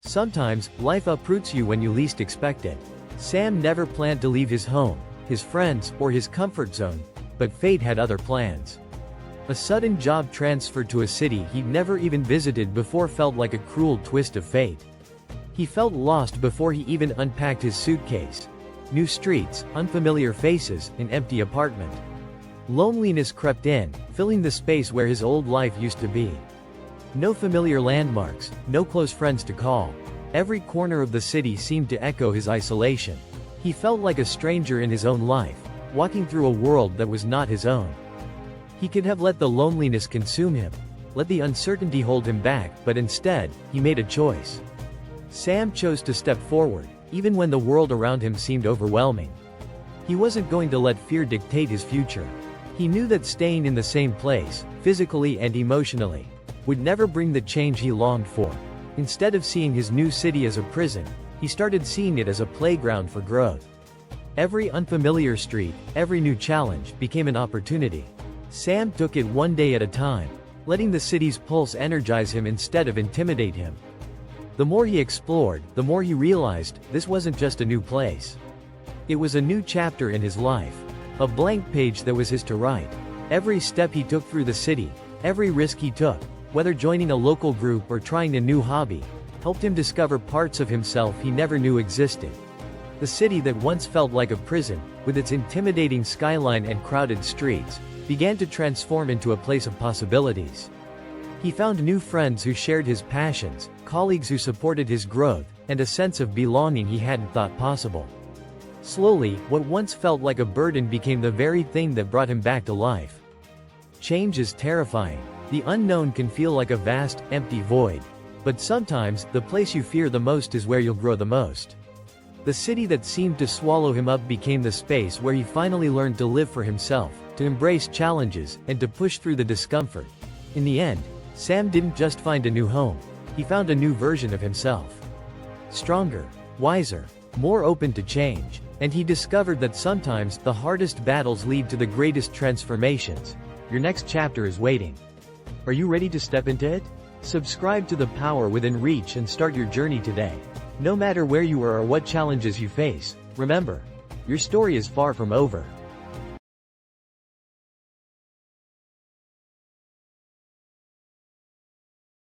Sometimes, life uproots you when you least expect it. Sam never planned to leave his home, his friends, or his comfort zone, but fate had other plans. A sudden job transfer to a city he'd never even visited before felt like a cruel twist of fate. He felt lost before he even unpacked his suitcase. New streets, unfamiliar faces, an empty apartment. Loneliness crept in, filling the space where his old life used to be. No familiar landmarks, no close friends to call. Every corner of the city seemed to echo his isolation. He felt like a stranger in his own life, walking through a world that was not his own. He could have let the loneliness consume him, let the uncertainty hold him back, but instead, he made a choice. Sam chose to step forward, even when the world around him seemed overwhelming. He wasn't going to let fear dictate his future. He knew that staying in the same place, physically and emotionally, would never bring the change he longed for. Instead of seeing his new city as a prison, he started seeing it as a playground for growth. Every unfamiliar street, every new challenge, became an opportunity. Sam took it one day at a time, letting the city's pulse energize him instead of intimidate him. The more he explored, the more he realized, this wasn't just a new place. It was a new chapter in his life. A blank page that was his to write. Every step he took through the city, every risk he took, whether joining a local group or trying a new hobby, helped him discover parts of himself he never knew existed. The city that once felt like a prison, with its intimidating skyline and crowded streets, began to transform into a place of possibilities. He found new friends who shared his passions, colleagues who supported his growth, and a sense of belonging he hadn't thought possible. Slowly, what once felt like a burden became the very thing that brought him back to life. Change is terrifying. The unknown can feel like a vast, empty void. But sometimes, the place you fear the most is where you'll grow the most. The city that seemed to swallow him up became the space where he finally learned to live for himself, to embrace challenges, and to push through the discomfort. In the end, Sam didn't just find a new home, he found a new version of himself. Stronger, wiser, more open to change, and he discovered that sometimes the hardest battles lead to the greatest transformations. Your next chapter is waiting. Are you ready to step into it? Subscribe to The Power Within Reach and start your journey today. No matter where you are or what challenges you face, remember, your story is far from over.